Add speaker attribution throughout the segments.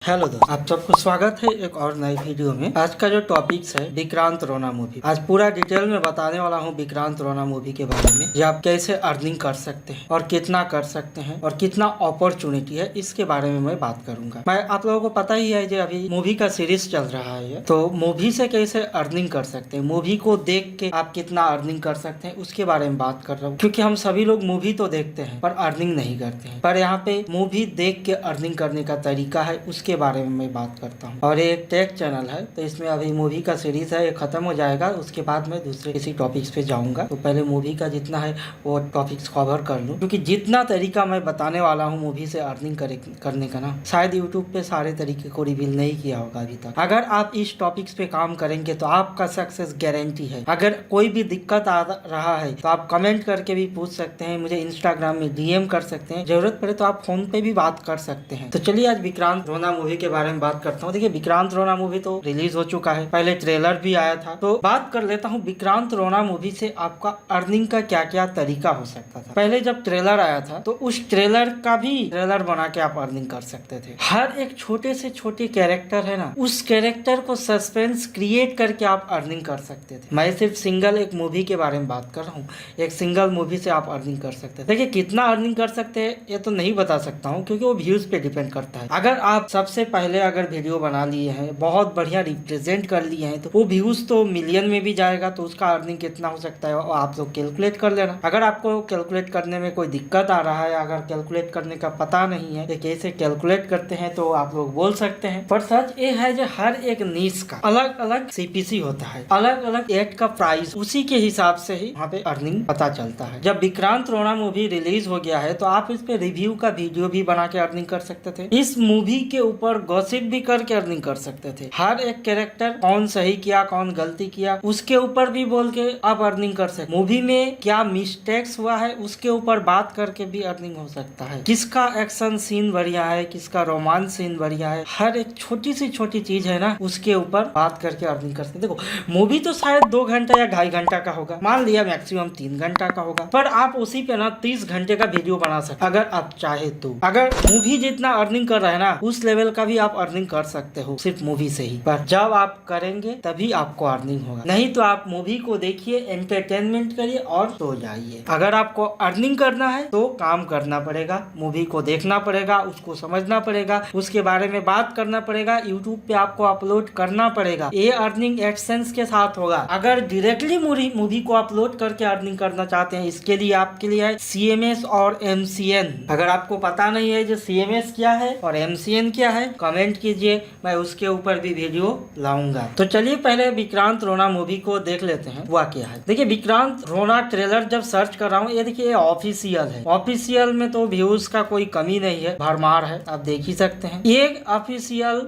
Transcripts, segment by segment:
Speaker 1: Hello दोस्त, आप सबको स्वागत है एक और नई वीडियो में। आज का जो टॉपिक्स है विक्रांत रोना मूवी। आज पूरा डिटेल में बताने वाला हूँ विक्रांत रोना मूवी के बारे में, जो आप कैसे अर्निंग कर सकते हैं और कितना कर सकते हैं और कितना अपॉर्चुनिटी है, इसके बारे में मैं बात करूंगा। मैं आप लोगों को पता ही है जो अभी मूवी का सीरीज चल रहा है, तो मूवी से कैसे अर्निंग कर सकते हैं, मूवी को देख के आप कितना अर्निंग कर सकते हैं, उसके बारे में बात कर रहा हूँ। क्योंकि हम सभी लोग मूवी तो देखते हैं पर अर्निंग नहीं करते हैं, पर यहाँ पे मूवी देख के अर्निंग करने का तरीका है, उसके बारे में मैं बात करता हूँ। और ये एक टेक चैनल है, तो इसमें अभी मूवी का सीरीज है, ये खत्म हो जाएगा, उसके बाद मैं दूसरे किसी टॉपिक्स पे जाऊंगा। तो पहले मूवी का जितना है वो टॉपिक्स कवर कर लूँ, क्योंकि जितना तरीका मैं बताने वाला हूँ मूवी से अर्निंग करने का ना, शायद यूट्यूब पे सारे तरीके को रिवील नहीं किया होगा अभी तक। अगर आप इस टॉपिक्स पे काम करेंगे तो आपका सक्सेस गारंटी है। अगर कोई भी दिक्कत आ रहा है तो आप कमेंट करके भी पूछ सकते हैं, मुझे इंस्टाग्राम में डीएम कर सकते हैं, जरूरत पड़े तो आप फोन पे भी बात कर सकते हैं। तो चलिए आज विक्रांत रोना मूवी के बारे में बात करता हूँ। देखिए, विक्रांत रोना मूवी तो रिलीज हो चुका है, पहले ट्रेलर भी आया था, तो बात कर लेता हूँ विक्रांत रोना मूवी से आपका अर्निंग का क्या क्या तरीका हो सकता था। पहले जब ट्रेलर आया था तो उस ट्रेलर का भी ट्रेलर बना के आप अर्निंग कर सकते थे। हर एक छोटे से छोटे कैरेक्टर है ना, उस कैरेक्टर को सस्पेंस क्रिएट करके आप अर्निंग कर सकते थे। मैं सिर्फ सिंगल एक मूवी के बारे में बात कर रहा हूँ, एक सिंगल मूवी से आप अर्निंग कर सकते थे। देखिए, कितना अर्निंग कर सकते हैं ये तो नहीं बता सकता हूँ, क्योंकि वो व्यूज पे डिपेंड करता है। अगर आप सबसे पहले अगर वीडियो बना लिए हैं, बहुत बढ़िया रिप्रेजेंट कर लिए हैं, तो वो व्यूज तो मिलियन में भी जाएगा, तो उसका अर्निंग कितना हो सकता है आप लोग कैलकुलेट कर लेना। अगर आपको कैलकुलेट करने में कोई दिक्कत आ रहा है, अगर कैलकुलेट करने का पता नहीं है कि कैसे कैलकुलेट करते हैं, तो आप लोग बोल सकते हैं। पर सच ये है जो हर एक नीश का अलग अलग सीपीसी होता है, अलग अलग एड का प्राइस, उसी के हिसाब से ही वहाँ पे अर्निंग पता चलता है। जब विक्रांत रोना मूवी रिलीज हो गया है तो आप इस पे रिव्यू का वीडियो भी बना के अर्निंग कर सकते थे, इस मूवी के ऊपर गॉसिप भी करके अर्निंग कर सकते थे। हर एक कैरेक्टर कौन सही किया कौन गलती किया उसके ऊपर भी बोल के आप अर्निंग कर सकते। मूवी में क्या मिस्टेक्स हुआ है उसके ऊपर बात करके भी अर्निंग हो सकता है। किसका एक्शन सीन बढ़िया है, किसका रोमांस सीन बढ़िया है, हर एक छोटी सी छोटी चीज है ना, उसके ऊपर बात करके अर्निंग कर सकते। देखो, मूवी तो शायद 2 घंटा या 2.5 घंटा का होगा, मान लिया मैक्सिमम 3 घंटा का होगा, पर आप उसी पे ना 30 घंटे का वीडियो बना सकते अगर आप चाहे तो। अगर मूवी जितना अर्निंग कर रहा है ना, उस लेवल का भी आप अर्निंग कर सकते हो सिर्फ मूवी से ही। पर जब आप करेंगे तभी आपको अर्निंग होगा, नहीं तो आप मूवी को देखिए, एंटरटेनमेंट करिए और सो जाइए। अगर आपको अर्निंग करना है तो काम करना पड़ेगा, मूवी को देखना पड़ेगा, उसको समझना पड़ेगा, उसके बारे में बात करना पड़ेगा, यूट्यूब पे आपको अपलोड करना पड़ेगा। ये अर्निंग एडसेंस के साथ होगा। अगर डायरेक्टली मूवी को अपलोड करके अर्निंग करना चाहते हैं, इसके लिए आपके लिए है CMS और MCN। अगर आपको पता नहीं है जो CMS क्या है और MCN क्या है, कमेंट कीजिए, मैं उसके ऊपर भी वीडियो लाऊंगा। तो चलिए पहले विक्रांत रोना मूवी को देख लेते हैं हुआ क्या है। देखिए, विक्रांत रोना ट्रेलर जब सर्च कर रहा हूँ, ये देखिए ऑफिशियल है। ऑफिशियल में तो व्यूज का कोई कमी नहीं है, भरमार है, आप देख ही सकते हैं। ये ऑफिशियल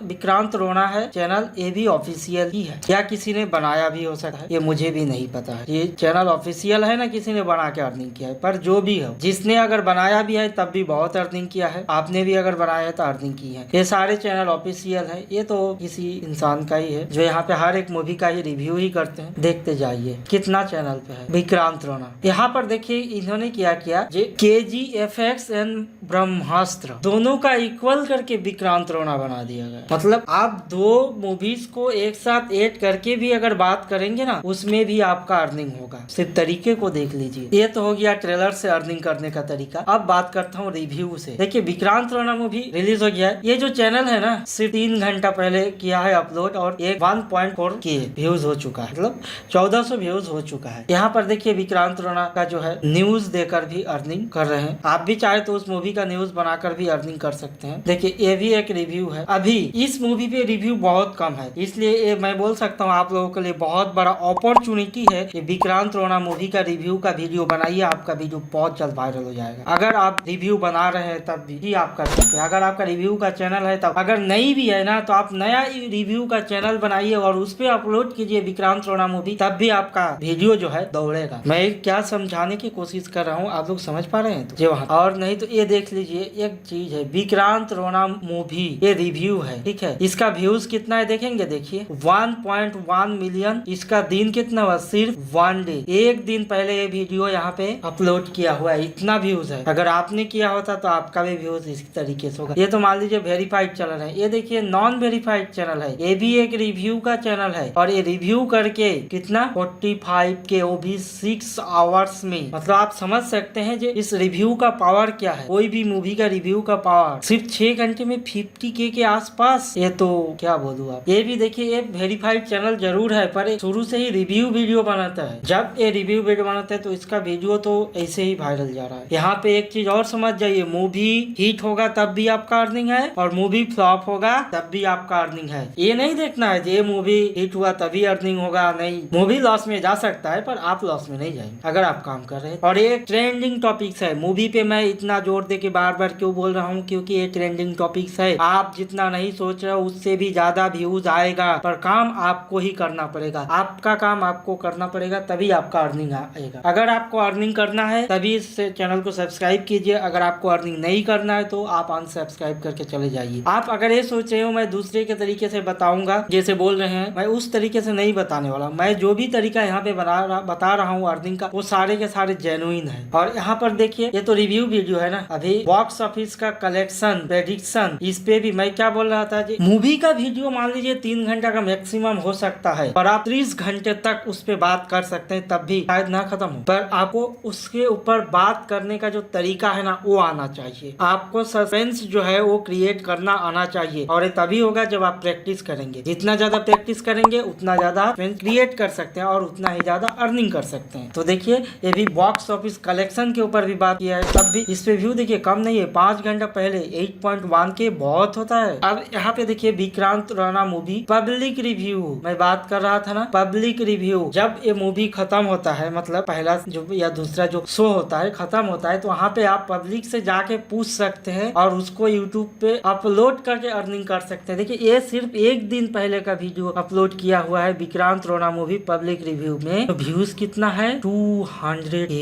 Speaker 1: विक्रांत रोना है चैनल, ये भी ऑफिशियल ही है, या किसी ने बनाया भी हो सकता है, ये मुझे भी नहीं पता है। ये चैनल ऑफिशियल है ना, किसी ने बना के अर्निंग किया है, पर जो भी हो, जिसने अगर बनाया भी है तब भी बहुत अर्निंग किया है, आपने भी अगर बनाया है तो अर्निंग की है। ये सारे चैनल ऑफिशियल है, ये तो किसी इंसान का ही है जो यहाँ पे हर एक मूवी का ही रिव्यू ही करते हैं। देखते जाइए कितना चैनल पे है विक्रांत रोना। यहाँ पर देखिए इन्होंने क्या किया, KGFX एंड ब्रह्मास्त्र दोनों का इक्वल करके विक्रांत रोना बना दिया गया। मतलब आप 2 मूवीज को एक साथ ऐड करके भी अगर बात करेंगे ना, उसमें भी आपका अर्निंग होगा। सिर्फ तरीके को देख लीजिए। ये तो हो गया ट्रेलर से अर्निंग करने का तरीका। अब बात करता हूँ रिव्यू से। देखिए, विक्रांत रोना मूवी रिलीज हो गया है, ये जो चैनल है ना, सिर्फ 3 घंटा पहले किया है अपलोड और 1.4K व्यूज हो चुका है, मतलब 1400 व्यूज हो चुका है। यहाँ पर देखिए विक्रांत रोना का जो है न्यूज देकर भी अर्निंग कर रहे हैं। आप भी चाहे तो उस मूवी का न्यूज बनाकर भी अर्निंग कर सकते हैं। देखिए, ये भी एक रिव्यू है। अभी इस मूवी पे रिव्यू बहुत कम है, इसलिए ये मैं बोल सकता हूँ आप लोगों के लिए बहुत बड़ा अपॉर्चुनिटी है कि विक्रांत रोना मूवी का रिव्यू का वीडियो बनाइए, आपका वीडियो बहुत जल्द वायरल हो जाएगा। अगर आप रिव्यू बना रहे हैं तब भी आप कर सकते हैं। अगर आपका रिव्यू का चैनल है तब, अगर नहीं भी है ना, तो आप नया रिव्यू का चैनल बनाइए और उस पर अपलोड कीजिए विक्रांत रोना मूवी, तब भी आपका वीडियो जो है दौड़ेगा। मैं क्या समझाने की कोशिश कर रहा हूँ, आप लोग समझ पा रहे हैं तो? वहाँ और नहीं तो ये देख लीजिए, एक चीज है विक्रांत रोना मूवी, ये रिव्यू है, ठीक है। इसका व्यूज कितना है देखेंगे, देखिए 1.1 मिलियन। इसका दिन कितना हुआ, सिर्फ 1 डे, एक दिन पहले ये वीडियो यहाँ पे अपलोड किया हुआ है, इतना व्यूज है। अगर आपने किया होता तो आपका भी व्यूज इस तरीके से होगा। ये तो मान लीजिए वेरीफाइड चैनल है, ये देखिए नॉन वेरीफाइड चैनल है, ये भी एक रिव्यू का चैनल है और ये रिव्यू करके कितना 45 के, वो भी 6 आवर्स में। मतलब आप समझ सकते हैं जो इस रिव्यू का पावर क्या है। कोई भी मूवी का रिव्यू का पावर सिर्फ 6 घंटे में 50K के आसपास, ये तो क्या बोलूं आप। ये भी देखिए ये वेरीफाइड चैनल जरूर है पर शुरू से ही रिव्यू वीडियो बनाता है। जब ये रिव्यू वीडियो बनाता है तो इसका वीडियो तो ऐसे ही वायरल जा रहा है। यहाँ पे एक चीज और समझ जाइए, मूवी हिट होगा तब भी आपका अर्निंग है और मूवी फ्लॉप होगा तब भी आपका अर्निंग है। ये नहीं देखना है ये मूवी हिट हुआ तभी अर्निंग होगा, नहीं। मूवी लॉस में जा सकता है पर आप लॉस में नहीं जाएंगे अगर आप काम कर रहे हैं। और ये ट्रेंडिंग टॉपिक्स है। मूवी पे मैं इतना जोर दे के बार बार क्यों बोल रहा हूँ, क्योंकि ये ट्रेंडिंग टॉपिक्स है। आप जितना नहीं सोच रहे हो उससे भी ज्यादा व्यूज आएगा, पर काम आपको ही करना पड़ेगा। आपका काम आपको करना पड़ेगा तभी आपका अर्निंग आएगा। अगर आपको अर्निंग करना है तभी इस चैनल को सब्सक्राइब कीजिए, अगर आपको अर्निंग नहीं करना है तो आप अनसब्सक्राइब करके चले जाइए। आप अगर ये सोच रहे हो मैं दूसरे के तरीके से बताऊंगा जैसे बोल रहे हैं, मैं उस तरीके से नहीं बताने वाला। मैं जो भी तरीका यहाँ पे बता रहा हूँ अर्निंग का, वो सारे के सारे जेन्युइन है। और यहाँ पर देखिए ये तो रिव्यू वीडियो है ना। अभी बॉक्स ऑफिस का कलेक्शन प्रेडिक्शन, इस पे भी मैं क्या बोल रहा था जी, मूवी का वीडियो मान लीजिए 3 घंटा का मैक्सिमम हो सकता है और आप 30 घंटे तक उस पे बात कर सकते हैं, तब भी शायद ना खत्म हो। पर आपको उसके ऊपर बात करने का जो तरीका है ना वो आना चाहिए। आपको सस्पेंस जो है वो क्रिएट करना आना चाहिए और ये तभी होगा जब आप प्रैक्टिस करेंगे। जितना ज्यादा प्रैक्टिस करेंगे उतना ज्यादा क्रिएट कर सकते हैं और उतना ही ज्यादा अर्निंग कर सकते हैं। तो देखिए ये भी बॉक्स ऑफिस कलेक्शन के ऊपर भी बात किया है, तब भी इस पे व्यू देखिए कम नहीं है। 5 घंटा पहले 8.1K बहुत होता है। अब यहाँ पे देखिए Vikrant Raina movie public review, मैं बात कर रहा था ना पब्लिक रिव्यू। जब ये मूवी खत्म होता है, मतलब पहला जो या दूसरा जो शो होता है खत्म होता है, तो वहाँ पे आप पब्लिक से जाके पूछ सकते हैं और उसको यूट्यूब पे अपलोड करके अर्निंग कर सकते हैं। देखिए ये सिर्फ एक दिन पहले का वीडियो अपलोड किया हुआ है Vikrant Raina movie public review में। तो व्यूज कितना है 200K,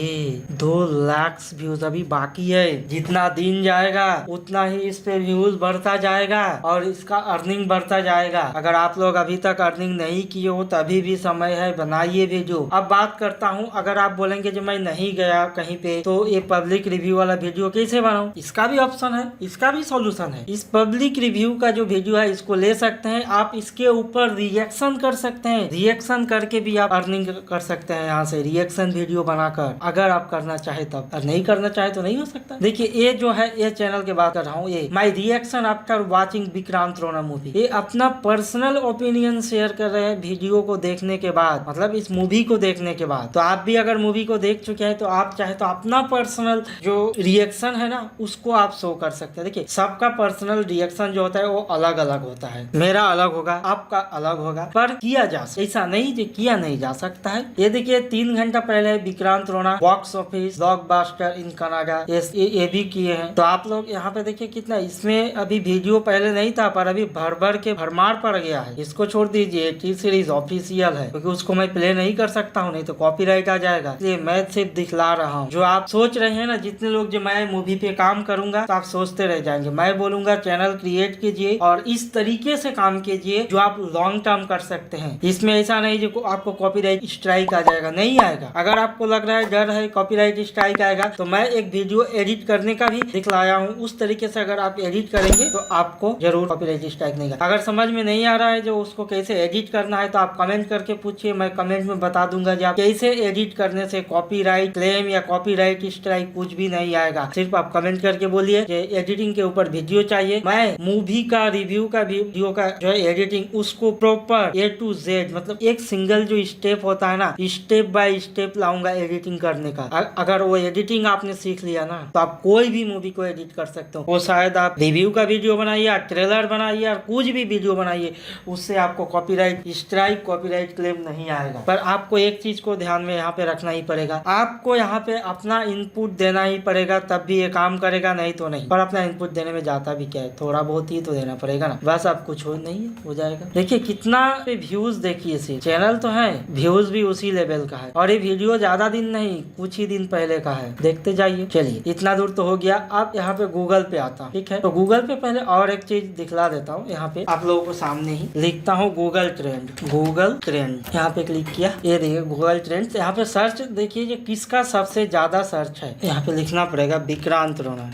Speaker 1: 2 लाख व्यूज अभी बाकी है। जितना दिन जाएगा उतना ही इस पे व्यूज बढ़ता जाएगा और इसका अर्निंग बढ़ता जाएगा। अगर आप लोग अभी तक अर्निंग नहीं किए हो तभी भी समय है, बनाइए वीडियो। अब बात करता हूँ, अगर आप बोलेंगे जो मैं नहीं गया कहीं पे तो ये पब्लिक रिव्यू वाला वीडियो कैसे बनाऊं, इसका भी ऑप्शन है, इसका भी सॉल्यूशन है। इस पब्लिक रिव्यू का जो वीडियो है इसको ले सकते हैं आप, इसके ऊपर रिएक्शन कर सकते हैं, रिएक्शन करके भी आप अर्निंग कर सकते हैं यहाँ से रिएक्शन वीडियो बनाकर, अगर आप करना चाहे तब। और नहीं करना चाहे तो नहीं हो सकता। देखिए ये जो है ये चैनल की बात कर रहा हूँ, ये my reaction after watching Vikrant Raina movie. ये अपना पर्सनल ओपिनियन शेयर कर रहे हैं वीडियो को देखने के बाद, मतलब इस मूवी को देखने के बाद। तो आप भी अगर मूवी को देख चुके हैं तो आप चाहे तो अपना पर्सनल जो रिएक्शन है ना उसको आप शो कर सकते हैं। देखिए सबका पर्सनल रिएक्शन जो होता है वो अलग अलग होता है, मेरा अलग होगा, आपका अलग होगा, पर किया जा ऐसा नहीं जो किया नहीं जा सकता है। ये देखिए 3 घंटा पहले Vikrant Raina box office blockbuster in Canada ये भी किए हैं। तो आप लोग यहाँ पे देखिए कितना, इसमें अभी वीडियो पहले नहीं था पर अभी भर के भरमार पड़ गया है। इसको छोड़ दीजिए, टी सीरीज ऑफिशियल है क्योंकि उसको मैं प्ले नहीं कर सकता हूँ, नहीं तो कॉपीराइट आ जाएगा, इसलिए मैं सिर्फ दिखला रहा हूँ। जो आप सोच रहे हैं ना जितने लोग जो मैं मूवी पे काम करूंगा तो आप सोचते रह जाएंगे। मैं बोलूंगा चैनल क्रिएट कीजिए और इस तरीके से काम कीजिए जो आप लॉन्ग टर्म कर सकते हैं। इसमें ऐसा नहीं जो आपको कॉपीराइट स्ट्राइक आ जाएगा, नहीं आएगा। अगर आपको लग रहा है डर है कॉपीराइट स्ट्राइक आएगा तो मैं एक वीडियो एडिट करने का भी दिखलाया हूँ, उस तरीके से अगर आप एडिट करेंगे तो आपको जरूर कॉपीराइट स्ट्राइक नहीं आएगा। अगर समझ में नहीं आ रहा है जो उसको कैसे एडिट करना है तो आप कमेंट करके पूछिए, मैं कमेंट में बता दूंगा कि आप कैसे एडिट करने से कॉपीराइट क्लेम या कॉपीराइट स्ट्राइक कुछ भी नहीं आएगा। सिर्फ आप कमेंट करके बोलिए कि एडिटिंग के ऊपर वीडियो चाहिए, मैं मूवी का रिव्यू का वीडियो का जो है एडिटिंग उसको प्रॉपर A to Z, मतलब एक सिंगल जो स्टेप होता है ना स्टेप बाय स्टेप लाऊंगा एडिटिंग करने का। अगर वो एडिटिंग आपने सीख लिया ना तो आप कोई भी मूवी को एडिट कर सकते हो। वो शायद आप रिव्यू का वीडियो बनाइए या ट्रेलर बनाइए या कुछ भी वीडियो बनाइए, उससे आपको कॉपीराइट स्ट्राइक कॉपीराइट क्लेम नहीं आएगा। पर आपको एक चीज को ध्यान में यहाँ पे रखना ही पड़ेगा, आपको यहाँ पे अपना इनपुट देना ही पड़ेगा तब भी ये काम करेगा, नहीं तो नहीं। पर अपना इनपुट देने में जाता भी क्या है, थोड़ा बहुत ही तो देना पड़ेगा ना, बस आप कुछ हो नहीं हो जाएगा। देखिए कितना व्यूज देखिए, इसी चैनल तो है व्यूज भी उसी लेवल का है और ये वीडियो ज्यादा दिन नहीं कुछ ही दिन पहले का है, देखते जाइए। चलिए इतना दूर तो हो गया, अब यहाँ पे गूगल पे आता हूँ, ठीक है। तो गूगल पे पहले और एक चीज दिखला देता हूँ, यहाँ पे आप लोगों को सामने ही लिखता हूँ गूगल ट्रेंड। गूगल ट्रेंड यहाँ पे क्लिक किया, ये देखिए गूगल ट्रेंड। यहाँ पे सर्च देखिए जो किसका सबसे ज्यादा सर्च है, यहाँ पे लिखना पड़ेगा विक्रांत रैना।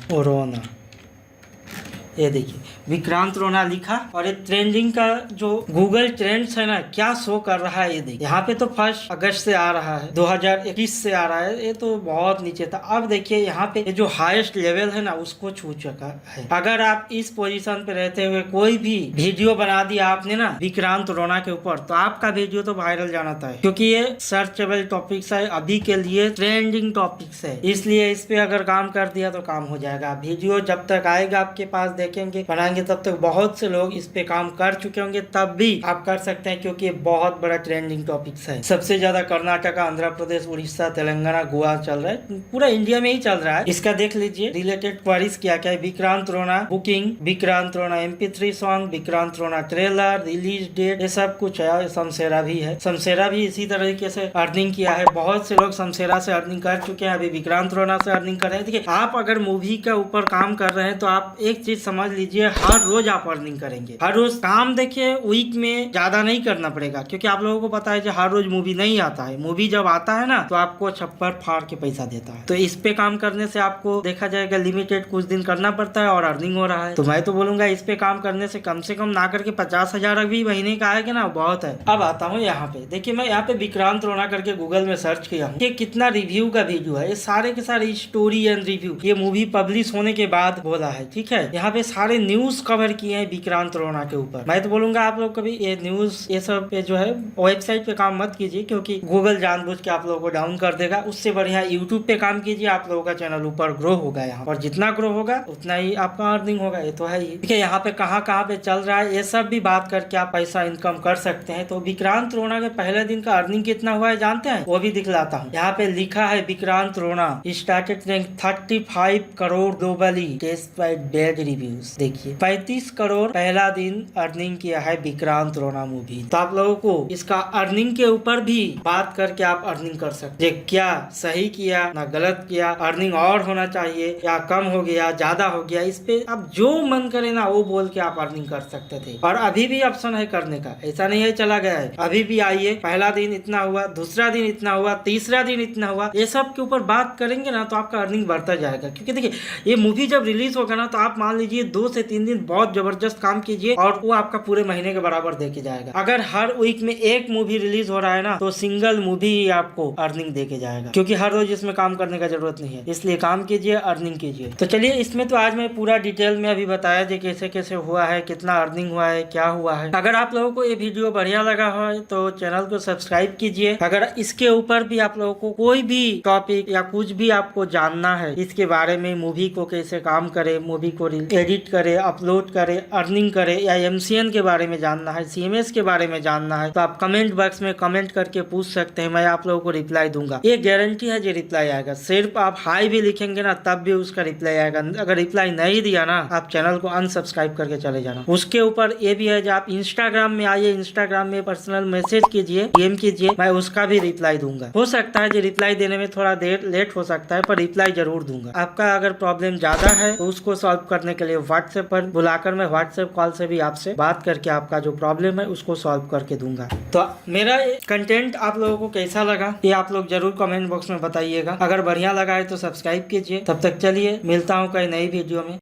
Speaker 1: ये देखिए विक्रांत रोना लिखा और ये ट्रेंडिंग का जो गूगल ट्रेंड्स है ना क्या शो कर रहा है। ये देखिए यहाँ पे तो 1 अगस्त से आ रहा है, 2021 से आ रहा है, ये तो बहुत नीचे था। अब देखिए यहाँ पे ये जो हाईएस्ट लेवल है ना उसको छू चुका है। अगर आप इस पोजीशन पे रहते हुए कोई भी वीडियो बना दिया आपने ना विक्रांत रोना के ऊपर, तो आपका वीडियो तो वायरल जाना था, क्योंकि ये सर्चेबल टॉपिक्स है, अभी के लिए ट्रेंडिंग टॉपिक्स है, इसलिए इस पे अगर काम कर दिया तो काम हो जाएगा। वीडियो जब तक आएगा आपके पास देखेंगे बनाएंगे तब तक बहुत से लोग इस पे काम कर चुके होंगे, तब भी आप कर सकते हैं, क्योंकि बहुत बड़ा ट्रेंडिंग टॉपिक्स है। सबसे ज्यादा कर्नाटका, आंध्र प्रदेश, उड़ीसा, तेलंगाना, गोवा चल रहा है, पूरा इंडिया में ही चल रहा है। इसका देख लीजिए रिलेटेड क्वेरीज क्या क्या है। विक्रांत रोना बुकिंग, विक्रांत रोना MP3 सॉन्ग, विक्रांत रोना ट्रेलर, रिलीज डेट, ये सब कुछ है। शमशेरा भी है, शमशेरा भी इसी तरीके से अर्निंग किया है। बहुत से लोग शमशेरा से अर्निंग कर चुके हैं, अभी विक्रांत रोना से अर्निंग कर रहे हैं। देखिए आप अगर मूवी के ऊपर काम कर रहे हैं तो आप एक चीज समझ लीजिए, हर रोज आप अर्निंग करेंगे। हर रोज काम देखिए वीक में ज्यादा नहीं करना पड़ेगा, क्योंकि आप लोगों को पता है कि हर रोज मूवी नहीं आता है। मूवी जब आता है ना तो आपको छप्पर फाड़ के पैसा देता है। तो इस पे काम करने से आपको देखा जाएगा लिमिटेड कुछ दिन करना पड़ता है और अर्निंग हो रहा है। तो मैं तो बोलूंगा इस पे काम करने से कम ना करके 50,000 भी महीने का आएगा ना, बहुत है। अब आता हूँ यहाँ पे, देखिए मैं यहाँ पे विक्रांत रोना करके गूगल में सर्च किया हूँ कि कितना रिव्यू का वीडियो है। ये सारे के सारे स्टोरी एंड रिव्यू ये मूवी पब्लिश होने के बाद बोला है, ठीक है। यहाँ पे सारे न्यूज कवर किए हैं विक्रांत रोना के ऊपर। मैं तो बोलूंगा आप लोग कभी ये न्यूज ये सब पे जो है वेबसाइट पे काम मत कीजिए, क्योंकि गूगल जानबूझ के आप लोगों को डाउन कर देगा। उससे बढ़िया यूट्यूब पे काम कीजिए, आप लोगों का चैनल ऊपर ग्रो होगा यहाँ, और जितना ग्रो होगा उतना ही आपका अर्निंग होगा। ये तो है ही। ठीक है, यहाँ पे कहाँ पे चल रहा है ये सब भी बात करके आप पैसा इनकम कर सकते हैं। तो विक्रांत रोना के पहले दिन का अर्निंग कितना हुआ है जानते हैं? वो भी दिखलाता हूँ। यहाँ पे लिखा है विक्रांत रोना started 35 crore globally despite bad reviews. देखिए 35 करोड़ पहला दिन अर्निंग किया है विक्रांत रोना मूवी। तो आप लोगों को इसका अर्निंग के ऊपर भी बात करके आप अर्निंग कर सकते हैं। क्या सही किया ना गलत किया, अर्निंग और होना चाहिए या कम हो गया ज्यादा हो गया, इस पे आप जो मन करे ना वो बोल के आप अर्निंग कर सकते थे। और अभी भी ऑप्शन है करने का, ऐसा नहीं है चला गया है। अभी भी आइए, पहला दिन इतना हुआ, दूसरा दिन इतना हुआ, तीसरा दिन इतना हुआ, ये सब के ऊपर बात करेंगे ना तो आपका अर्निंग बढ़ता जाएगा। क्योंकि देखिए ये मूवी जब रिलीज होगा ना तो आप मान लीजिए 2 से 3 दिन बहुत जबरदस्त काम कीजिए और वो आपका पूरे महीने के बराबर देके जाएगा। अगर हर वीक में एक मूवी रिलीज हो रहा है ना तो सिंगल मूवी ही आपको अर्निंग देके जाएगा, क्योंकि हर रोज इसमें काम करने का जरूरत नहीं है। इसलिए काम कीजिए, अर्निंग कीजिए। तो चलिए इसमें तो आज मैं पूरा डिटेल में अभी बताया जो कैसे कैसे हुआ है, कितना अर्निंग हुआ है, क्या हुआ है। अगर आप लोगों को ये वीडियो बढ़िया लगा हो तो चैनल को सब्सक्राइब कीजिए। अगर इसके ऊपर भी आप लोगों को कोई भी टॉपिक या कुछ भी आपको जानना है इसके बारे में, मूवी को कैसे काम करे, मूवी को एडिट करे, अपलोड करे, अर्निंग करे, या MCN के बारे में जानना है, CMS के बारे में जानना है, तो आप कमेंट बॉक्स में कमेंट करके पूछ सकते हैं। मैं आप लोगों को रिप्लाई दूंगा, ये गारंटी है जो रिप्लाई आएगा। सिर्फ आप हाई भी लिखेंगे ना तब भी उसका रिप्लाई आएगा। अगर रिप्लाई नहीं दिया ना आप चैनल को अनसब्सक्राइब करके चले जाना। उसके ऊपर ये भी है जो आप इंस्टाग्राम में आइए, इंस्टाग्राम में पर्सनल मैसेज कीजिए, DM कीजिए, मैं उसका भी रिप्लाई दूंगा। हो सकता है जो रिप्लाई देने में थोड़ा देर लेट हो सकता है, पर रिप्लाई जरूर दूंगा। आपका अगर प्रॉब्लम ज्यादा है तो उसको सॉल्व करने के लिए व्हाट्सएप पर बुलाकर मैं व्हाट्सएप कॉल से भी आपसे बात करके आपका जो प्रॉब्लम है उसको सॉल्व करके दूंगा। तो मेरा कंटेंट आप लोगों को कैसा लगा ये आप लोग जरूर कमेंट बॉक्स में बताइएगा। अगर बढ़िया लगा है तो सब्सक्राइब कीजिए। तब तक चलिए मिलता हूँ कई नई वीडियो में।